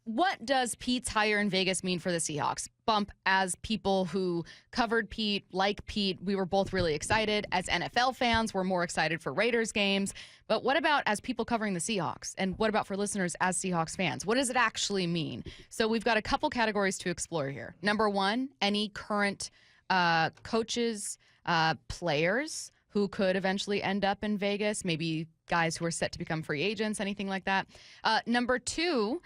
what does Pete's hire in Vegas mean for the Seahawks? Bump, as people who covered Pete, like Pete, we were both really excited. As NFL fans, we're more excited for Raiders games. But what about as people covering the Seahawks? And what about for listeners as Seahawks fans? What does it actually mean? So we've got a couple categories to explore here. Number one, any current coaches, players who could eventually end up in Vegas, maybe guys who are set to become free agents, anything like that. Number two,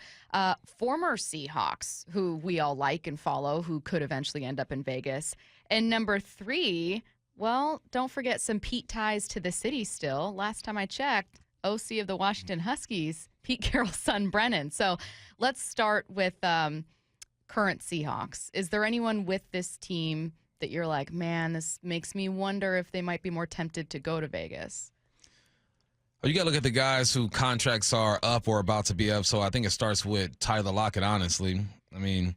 former Seahawks who we all like and follow who could eventually end up in Vegas. And number three, well, don't forget some Pete ties to the city still. Last time I checked, OC of the Washington Huskies, Pete Carroll's son, Brennan. So let's start with current Seahawks. Is there anyone with this team that you're like, man, this makes me wonder if they might be more tempted to go to Vegas? You got to look at the guys who contracts are up or about to be up. So I think it starts with Tyler Lockett, honestly. I mean,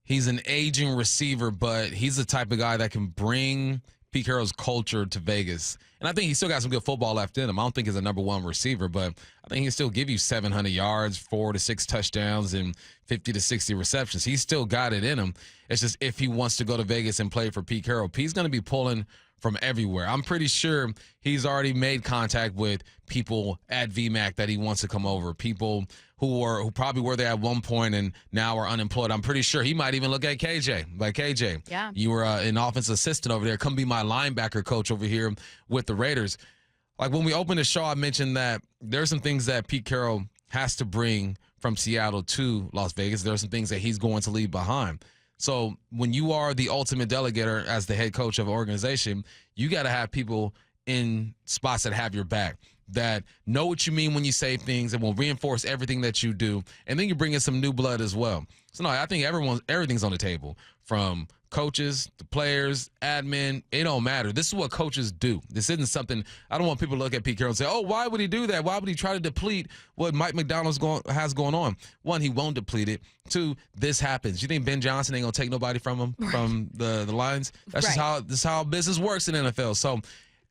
he's an aging receiver, but he's the type of guy that can bring Pete Carroll's culture to Vegas. And I think he's still got some good football left in him. I don't think he's a number one receiver, but I think he can still give you 700 yards, 4 to 6 touchdowns, and 50 to 60 receptions. He's still got it in him. It's just if he wants to go to Vegas and play for Pete Carroll, Pete's going to be pulling from everywhere. I'm pretty sure he's already made contact with people at VMAC that he wants to come over, people who probably were there at one point and now are unemployed. I'm pretty sure he might even look at KJ. Like, KJ, yeah, you were an offensive assistant over there. Come be my linebacker coach over here with the Raiders. Like, when we opened the show, I mentioned that there are some things that Pete Carroll has to bring from Seattle to Las Vegas. There are some things that he's going to leave behind. So when you are the ultimate delegator as the head coach of an organization, you got to have people in spots that have your back, that know what you mean when you say things and will reinforce everything that you do. And then you bring in some new blood as well. So, no, I think everything's on the table, from coaches to players, admin. It don't matter. This is what coaches do. This isn't something – I don't want people to look at Pete Carroll and say, oh, why would he do that? Why would he try to deplete what Mike McDonald's has going on? One, he won't deplete it. Two, this happens. You think Ben Johnson ain't going to take nobody from him, from the Lions? That's just how business works in NFL. So,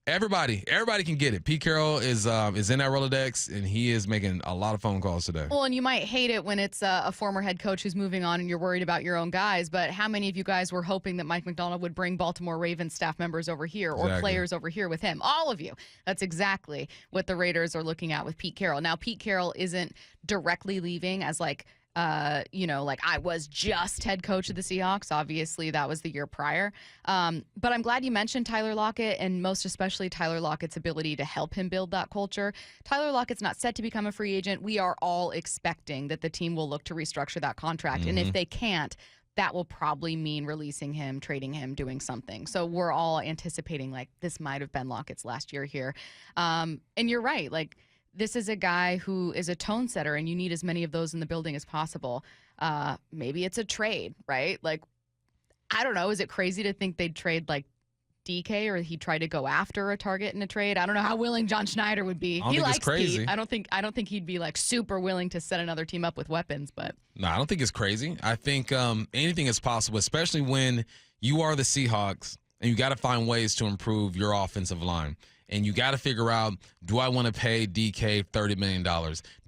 everybody can get it. Pete Carroll is in that Rolodex, and he is making a lot of phone calls today. Well, and you might hate it when it's a former head coach who's moving on and you're worried about your own guys, but how many of you guys were hoping that Mike McDonald would bring Baltimore Ravens staff members over here or players over here with him? All of you. That's exactly what the Raiders are looking at with Pete Carroll. Now, Pete Carroll isn't directly leaving as like I was just head coach of the Seahawks. Obviously, that was the year prior. But I'm glad you mentioned Tyler Lockett, and most especially Tyler Lockett's ability to help him build that culture. Tyler Lockett's not set to become a free agent. We are all expecting that the team will look to restructure that contract. And if they can't, that will probably mean releasing him, trading him, doing something. So we're all anticipating, like, this might have been Lockett's last year here. And you're right. Like, this is a guy who is a tone setter, and you need as many of those in the building as possible. Maybe it's a trade, right? Like, I don't know. Is it crazy to think they'd trade, like, DK, or he tried to go after a target in a trade? I don't know how willing John Schneider would be. He likes Pete. I don't think he'd be, like, super willing to set another team up with weapons. But no, I don't think it's crazy. I think anything is possible, especially when you are the Seahawks and you got to find ways to improve your offensive line. And you got to figure out, do I want to pay DK $30 million?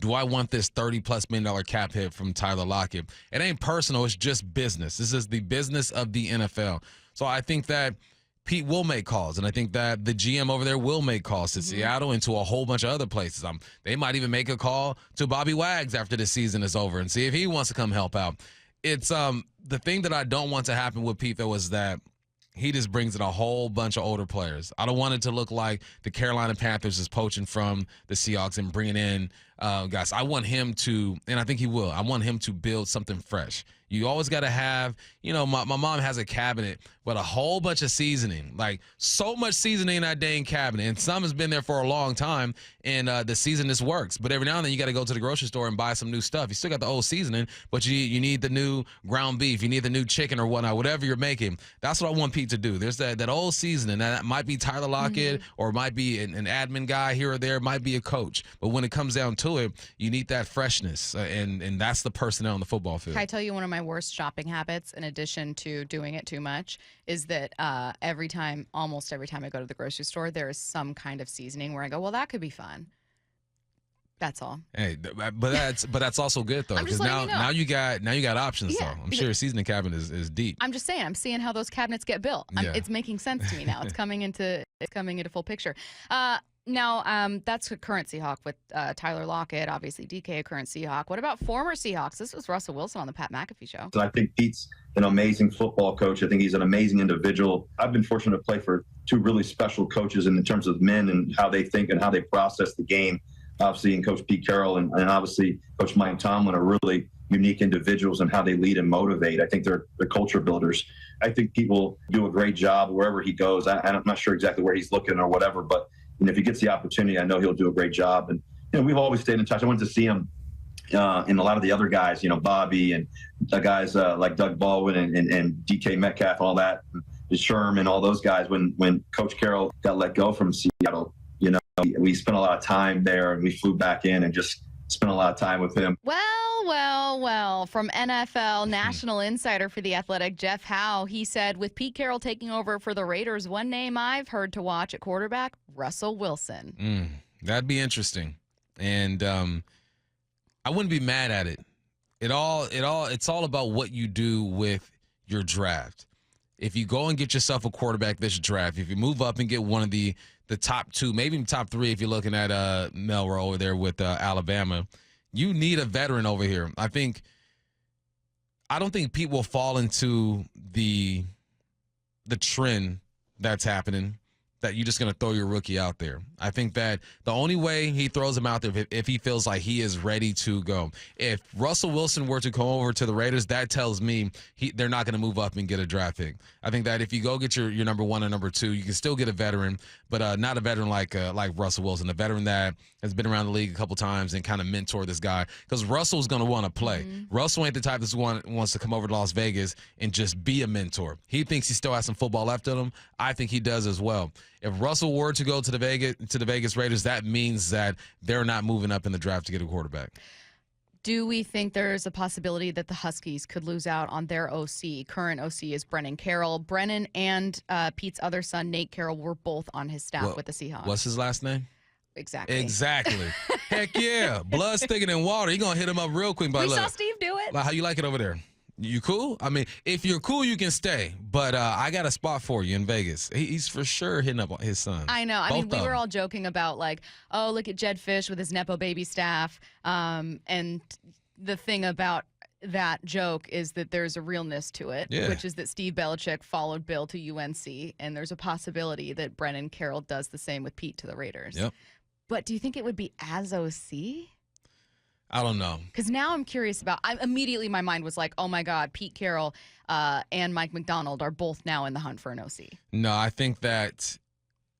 Do I want this $30+ million cap hit from Tyler Lockett? It ain't personal. It's just business. This is the business of the NFL. So I think that Pete will make calls, and I think that the GM over there will make calls to Seattle and to a whole bunch of other places. They might even make a call to Bobby Wags after the season is over and see if he wants to come help out. It's the thing that I don't want to happen with Pete, though, is that he just brings in a whole bunch of older players. I don't want it to look like the Carolina Panthers is poaching from the Seahawks and bringing in guys. I want him to, and I think he will, I want him to build something fresh. You always got to have, my mom has a cabinet with a whole bunch of seasoning, like so much seasoning in that dang cabinet. And some has been there for a long time, and the seasoning works. But every now and then you got to go to the grocery store and buy some new stuff. You still got the old seasoning, but you need the new ground beef. You need the new chicken or whatnot, whatever you're making. That's what I want Pete to do. There's that old seasoning. That might be Tyler Lockett or it might be an admin guy here or there. It might be a coach. But when it comes down to it, you need that freshness, and that's the personnel on the football field. Can I tell you one of my worst shopping habits, in addition to doing it too much, is that almost every time I go to the grocery store, there is some kind of seasoning where I go, well, that could be fun. That's all. Hey, but that's also good though, because now you got options though. I'm sure your seasoning cabinet is deep. I'm just saying. I'm seeing how those cabinets get built. It's making sense to me now. It's coming into full picture. Now, that's a current Seahawk with Tyler Lockett, obviously DK, a current Seahawk. What about former Seahawks? This was Russell Wilson on the Pat McAfee show. So I think Pete's an amazing football coach. I think he's an amazing individual. I've been fortunate to play for two really special coaches in terms of men and how they think and how they process the game. Obviously, and Coach Pete Carroll and obviously Coach Mike Tomlin are really unique individuals in how they lead and motivate. I think they're culture builders. I think Pete will do a great job wherever he goes. I'm not sure exactly where he's looking or whatever, but if he gets the opportunity, I know he'll do a great job. And we've always stayed in touch. I went to see him in a lot of the other guys, Bobby and the guys like Doug Baldwin and DK Metcalf, all that, and Sherman, all those guys. When Coach Carroll got let go from Seattle, we spent a lot of time there, and we flew back in and just spent a lot of time with him. Well, from NFL national insider for The Athletic, Jeff Howe, he said, with Pete Carroll taking over for the Raiders, one name I've heard to watch at quarterback, Russell Wilson. That'd be interesting. And I wouldn't be mad at it. It's all about what you do with your draft. If you go and get yourself a quarterback this draft, if you move up and get one of the top two, maybe even top three, if you're looking at Melrose over there with Alabama, you need a veteran over here. I don't think people will fall into the trend that's happening, that you're just going to throw your rookie out there. I think that the only way he throws him out there if he feels like he is ready to go. If Russell Wilson were to come over to the Raiders, that tells me they're not going to move up and get a draft pick. I think that if you go get your number one and number two, you can still get a veteran, but not a veteran like Russell Wilson, a veteran that has been around the league a couple times and kind of mentor this guy, because Russell's going to want to play. Russell ain't the type that wants to come over to Las Vegas and just be a mentor. He thinks he still has some football left in him. I think he does as well. If Russell were to go to the Vegas Raiders, that means that they're not moving up in the draft to get a quarterback. Do we think there's a possibility that the Huskies could lose out on their OC? Current OC is Brennan Carroll. Brennan and Pete's other son, Nate Carroll, were both on his staff with the Seahawks. What's his last name? Exactly. Heck yeah. Blood's thicker than water. You're going to hit him up real quick. We saw Steve do it. How you like it over there? You cool? I mean, if you're cool, you can stay. But I got a spot for you in Vegas. He's for sure hitting up his son. I know. I mean, we were all joking about oh, look at Jed Fish with his Nepo baby staff. And the thing about that joke is that there's a realness to it, which is that Steve Belichick followed Bill to UNC, and there's a possibility that Brennan Carroll does the same with Pete to the Raiders. Yep. But do you think it would be as OC? I don't know. Because now I'm curious about, immediately my mind was like, oh my God, Pete Carroll and Mike McDonald are both now in the hunt for an OC. No, I think that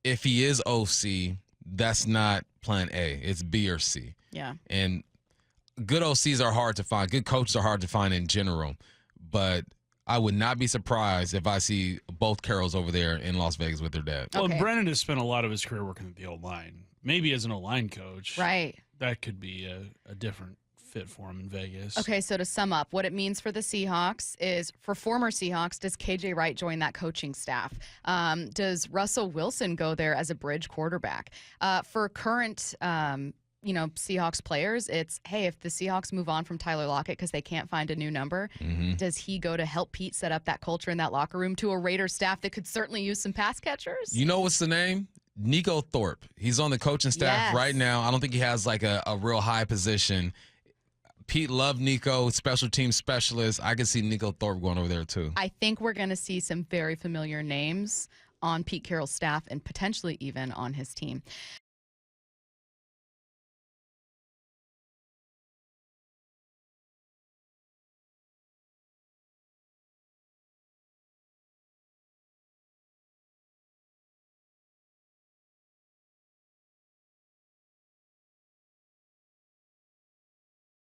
if he is OC, that's not plan A. It's B or C. Yeah. And good OCs are hard to find. Good coaches are hard to find in general. But I would not be surprised if I see both Carrolls over there in Las Vegas with their dad. Well, Brennan has spent a lot of his career working at the O-line. Maybe as an O-line coach. Right. That could be a different fit for him in Vegas. Okay, so to sum up, what it means for the Seahawks is, for former Seahawks, does KJ Wright join that coaching staff? Does Russell Wilson go there as a bridge quarterback? For current Seahawks players, it's, hey, if the Seahawks move on from Tyler Lockett because they can't find a new number, does he go to help Pete set up that culture in that locker room to a Raiders staff that could certainly use some pass catchers? You know what's the name? Nico Thorpe. He's on the coaching staff right now. I don't think he has a real high position. Pete loved Nico, special team specialist. I can see Nico Thorpe going over there too. I think we're going to see some very familiar names on Pete Carroll's staff and potentially even on his team.